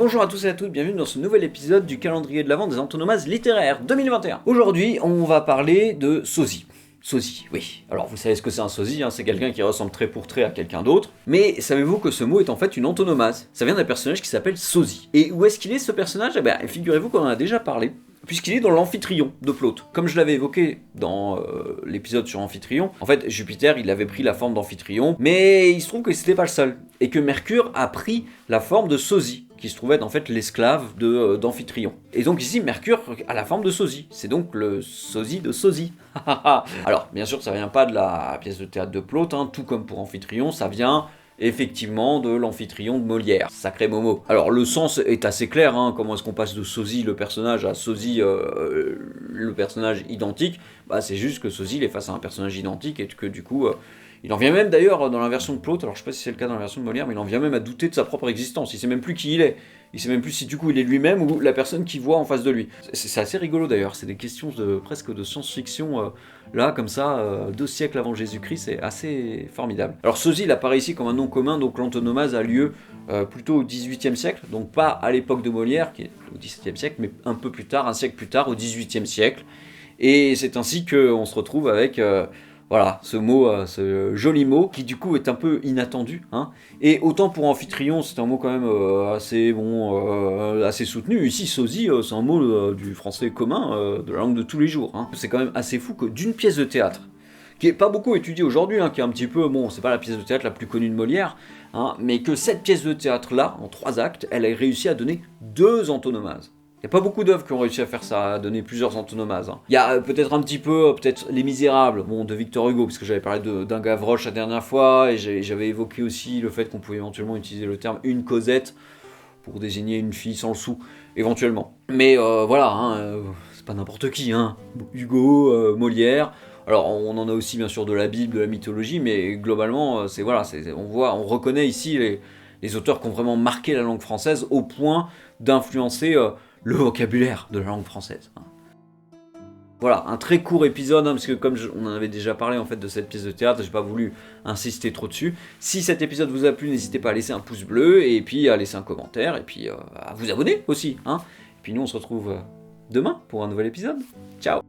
Bonjour à tous et à toutes, bienvenue dans ce nouvel épisode du calendrier de l'Avent des antonomases littéraires 2021. Aujourd'hui, on va parler de sosie. Sosie, oui. Alors vous savez ce que c'est un sosie, hein, c'est quelqu'un qui ressemble trait pour trait à quelqu'un d'autre. Mais savez-vous que ce mot est en fait une antonomase? Ça vient d'un personnage qui s'appelle Sosie. Et où est-ce qu'il est ce personnage? Eh bien, figurez-vous qu'on en a déjà parlé, puisqu'il est dans l'Amphitryon de Plaute. Comme je l'avais évoqué dans l'épisode sur Amphitryon, en fait Jupiter il avait pris la forme d'Amphitryon, mais il se trouve que c'était pas le seul, et que Mercure a pris la forme de Sosie, qui se trouvait être en fait l'esclave d'Amphitryon. Et donc ici Mercure a la forme de Sosie, c'est donc le sosie de Sosie. Alors bien sûr ça vient pas de la pièce de théâtre de Plaute, hein, tout comme pour Amphitryon, ça vient effectivement de l'Amphitryon de Molière, sacré Momo. Alors le sens est assez clair, hein, comment est-ce qu'on passe de Sosie le personnage à Sosie le personnage identique, bah c'est juste que Sosie il est face à un personnage identique et que du coup il en vient même d'ailleurs dans la version de Plaute, alors je sais pas si c'est le cas dans la version de Molière, mais il en vient même à douter de sa propre existence, il sait même plus qui il est. Il sait même plus si du coup il est lui-même ou la personne qu'il voit en face de lui. C'est assez rigolo d'ailleurs, c'est des questions presque de science-fiction, là comme ça, 2 siècles avant Jésus-Christ, c'est assez formidable. Alors sosie il apparaît ici comme un nom commun, donc l'antonomase a lieu plutôt au XVIIIe siècle, donc pas à l'époque de Molière, qui est au XVIIe siècle, mais un peu plus tard, un siècle plus tard, au XVIIIe siècle. Et c'est ainsi qu'on se retrouve avec... voilà, ce mot, ce joli mot, qui du coup est un peu inattendu, hein. Et autant pour Amphitryon, c'est un mot quand même assez bon, assez soutenu. Ici, sosie, c'est un mot du français commun, de la langue de tous les jours, hein. C'est quand même assez fou que d'une pièce de théâtre, qui est pas beaucoup étudiée aujourd'hui, hein, qui est un petit peu, bon, c'est pas la pièce de théâtre la plus connue de Molière, hein, mais que cette pièce de théâtre-là, en 3 actes, elle a réussi à donner 2 antonomases. Il n'y a pas beaucoup d'œuvres qui ont réussi à faire ça, à donner plusieurs antonomases. Il y a peut-être un petit peu, peut-être Les Misérables, bon, de Victor Hugo, parce que j'avais parlé d'un Gavroche la dernière fois, et j'avais évoqué aussi le fait qu'on pouvait éventuellement utiliser le terme une Cosette pour désigner une fille sans le sou, éventuellement. Mais voilà, hein, c'est pas n'importe qui, hein. Hugo, Molière. Alors on en a aussi bien sûr de la Bible, de la mythologie, mais globalement, on reconnaît ici les auteurs qui ont vraiment marqué la langue française au point d'influencer le vocabulaire de la langue française. Voilà, un très court épisode, hein, parce que comme on en avait déjà parlé en fait de cette pièce de théâtre, j'ai pas voulu insister trop dessus. Si cet épisode vous a plu, n'hésitez pas à laisser un pouce bleu, et puis à laisser un commentaire, et puis à vous abonner aussi, hein. Et puis nous on se retrouve demain pour un nouvel épisode. Ciao.